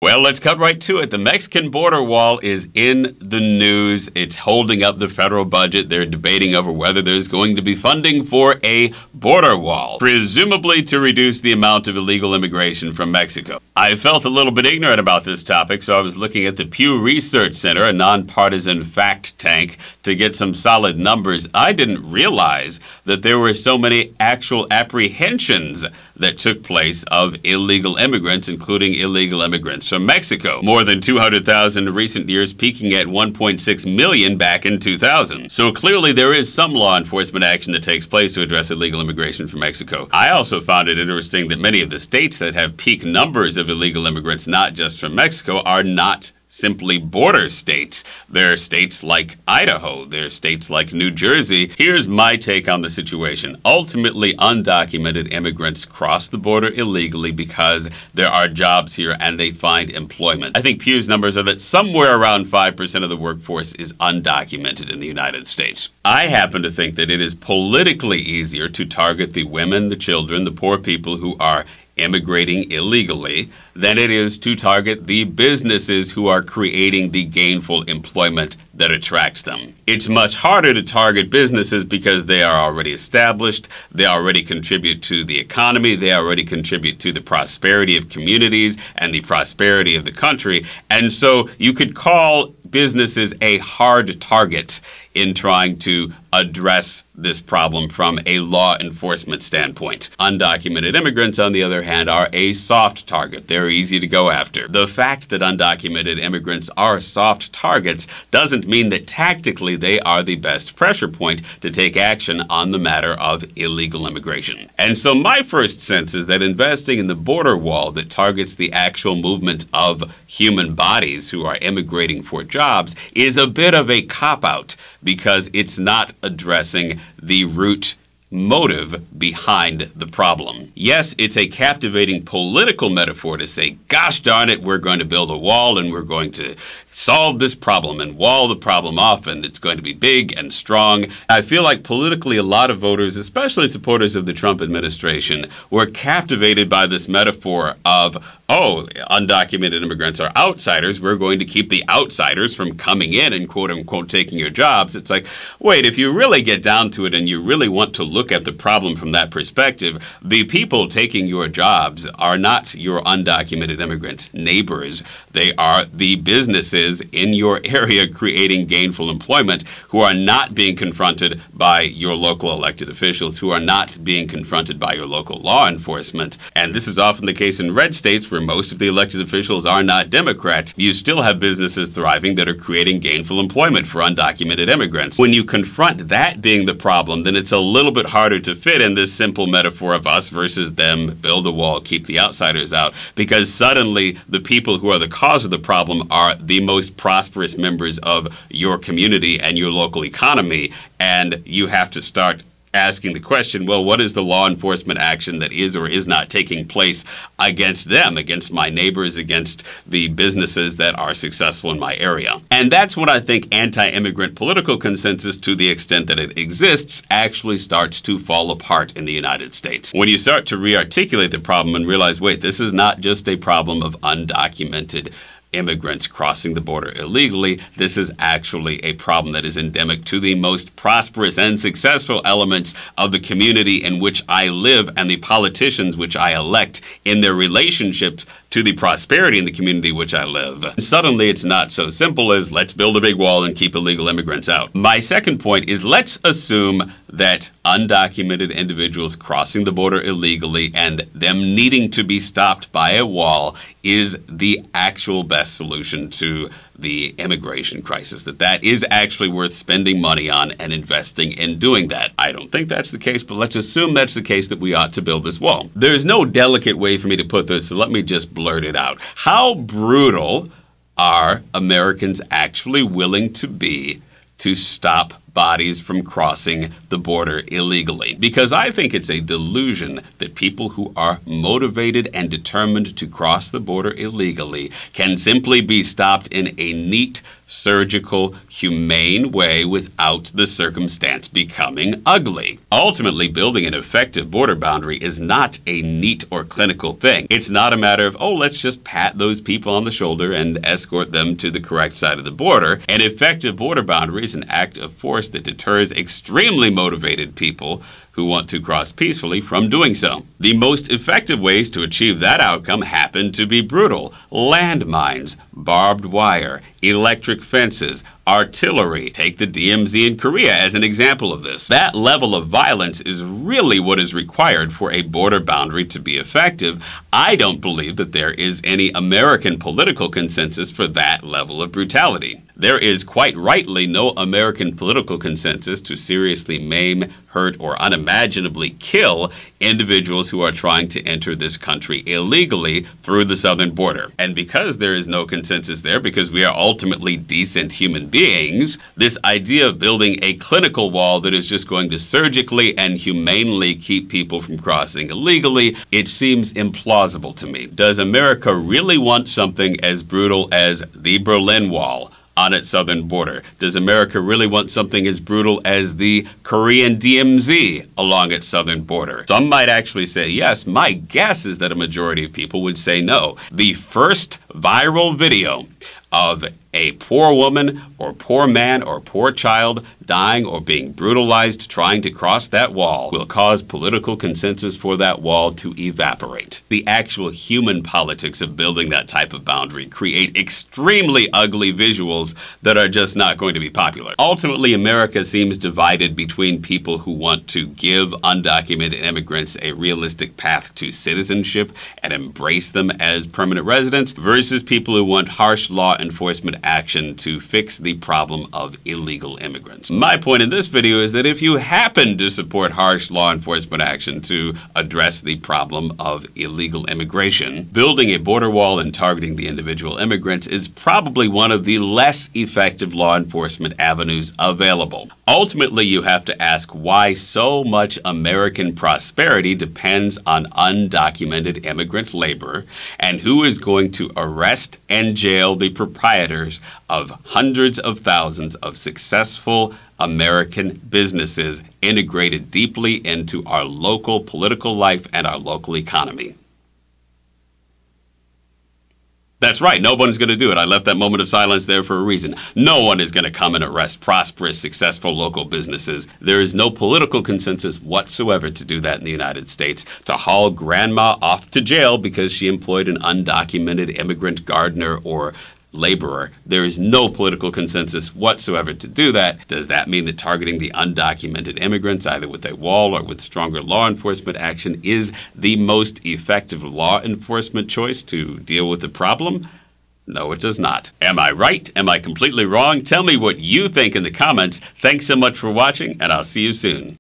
Well, let's cut right to it. The Mexican border wall is in the news. It's holding up the federal budget. They're debating over whether there's going to be funding for a border wall, presumably to reduce the amount of illegal immigration from Mexico. I felt a little bit ignorant about this topic, so I was looking at the Pew Research Center, a nonpartisan fact tank, to get some solid numbers. I didn't realize that there were so many actual apprehensions that took place of illegal immigrants, including illegal immigrants from Mexico. More than 200,000 in recent years, peaking at 1.6 million back in 2000. So clearly there is some law enforcement action that takes place to address illegal immigration from Mexico. I also found it interesting that many of the states that have peak numbers of illegal immigrants, not just from Mexico, are not simply border states. There are states like Idaho. There are states like New Jersey. Here's my take on the situation. Ultimately, undocumented immigrants cross the border illegally because there are jobs here and they find employment. I think Pew's numbers are that somewhere around 5% of the workforce is undocumented in the United States. I happen to think that it is politically easier to target the women, the children, the poor people who are immigrating illegally than it is to target the businesses who are creating the gainful employment that attracts them. It's much harder to target businesses because they are already established, they already contribute to the economy, they already contribute to the prosperity of communities and the prosperity of the country, and so you could call businesses a hard target in trying to address this problem from a law enforcement standpoint. Undocumented immigrants, on the other hand, are a soft target. They're easy to go after. The fact that undocumented immigrants are soft targets doesn't mean that tactically they are the best pressure point to take action on the matter of illegal immigration. And so my first sense is that investing in the border wall that targets the actual movement of human bodies who are immigrating for jobs is a bit of a cop-out, because it's not addressing the root motive behind the problem. Yes, it's a captivating political metaphor to say, gosh darn it, we're going to build a wall and we're going to solve this problem and wall the problem off, and it's going to be big and strong. I feel like politically a lot of voters, especially supporters of the Trump administration, were captivated by this metaphor of, oh, undocumented immigrants are outsiders, we're going to keep the outsiders from coming in and quote-unquote taking your jobs. It's like, wait, if you really get down to it and you really want to look at the problem from that perspective, the people taking your jobs are not your undocumented immigrant neighbors. They are the businesses in your area creating gainful employment who are not being confronted by your local elected officials, who are not being confronted by your local law enforcement. And this is often the case in red states where most of the elected officials are not Democrats. You still have businesses thriving that are creating gainful employment for undocumented immigrants. When you confront that being the problem, then it's a little bit harder to fit in this simple metaphor of us versus them, build a wall, keep the outsiders out, because suddenly the people who are the cause of the problem are the most prosperous members of your community and your local economy, and you have to start asking the question, well, what is the law enforcement action that is or is not taking place against them, against my neighbors, against the businesses that are successful in my area? And that's when I think anti-immigrant political consensus, to the extent that it exists, actually starts to fall apart in the United States. When you start to re-articulate the problem and realize, wait, this is not just a problem of undocumented immigrants crossing the border illegally. This is actually a problem that is endemic to the most prosperous and successful elements of the community in which I live and the politicians which I elect in their relationships to the prosperity in the community which I live. And suddenly it's not so simple as let's build a big wall and keep illegal immigrants out. My second point is, let's assume that undocumented individuals crossing the border illegally and them needing to be stopped by a wall is the actual best solution to the immigration crisis, that is actually worth spending money on and investing in doing that. I don't think that's the case, but let's assume that's the case, that we ought to build this wall. There's no delicate way for me to put this, so let me just blurt it out. How brutal are Americans actually willing to be to stop bodies from crossing the border illegally? Because I think it's a delusion that people who are motivated and determined to cross the border illegally can simply be stopped in a neat, surgical, humane way without the circumstance becoming ugly. Ultimately, building an effective border boundary is not a neat or clinical thing. It's not a matter of, oh, let's just pat those people on the shoulder and escort them to the correct side of the border. An effective border boundary is an act of force that deters extremely motivated people who want to cross peacefully from doing so. The most effective ways to achieve that outcome happen to be brutal. Landmines, barbed wire, electric fences, artillery. Take the DMZ in Korea as an example of this. That level of violence is really what is required for a border boundary to be effective. I don't believe that there is any American political consensus for that level of brutality. There is quite rightly no American political consensus to seriously maim, hurt, or unimaginably kill individuals who are trying to enter this country illegally through the southern border. And because there is no consensus there, because we are ultimately decent human beings, this idea of building a clinical wall that is just going to surgically and humanely keep people from crossing illegally, it seems implausible to me. Does America really want something as brutal as the Berlin Wall on its southern border? Does America really want something as brutal as the Korean DMZ along its southern border? Some might actually say yes. My guess is that a majority of people would say no. The first viral video of a poor woman or poor man or poor child dying or being brutalized trying to cross that wall will cause political consensus for that wall to evaporate. The actual human politics of building that type of boundary create extremely ugly visuals that are just not going to be popular. Ultimately, America seems divided between people who want to give undocumented immigrants a realistic path to citizenship and embrace them as permanent residents versus people who want harsh law enforcement action to fix the problem of illegal immigrants. My point in this video is that if you happen to support harsh law enforcement action to address the problem of illegal immigration, building a border wall and targeting the individual immigrants is probably one of the less effective law enforcement avenues available. Ultimately, you have to ask why so much American prosperity depends on undocumented immigrant labor, and who is going to arrest and jail the proprietors of hundreds of thousands of successful American businesses integrated deeply into our local political life and our local economy. That's right, no one's going to do it. I left that moment of silence there for a reason. No one is going to come and arrest prosperous, successful local businesses. There is no political consensus whatsoever to do that in the United States. To haul grandma off to jail because she employed an undocumented immigrant gardener or laborer. There is no political consensus whatsoever to do that. Does that mean that targeting the undocumented immigrants, either with a wall or with stronger law enforcement action, is the most effective law enforcement choice to deal with the problem? No, it does not. Am I right? Am I completely wrong? Tell me what you think in the comments. Thanks so much for watching, and I'll see you soon.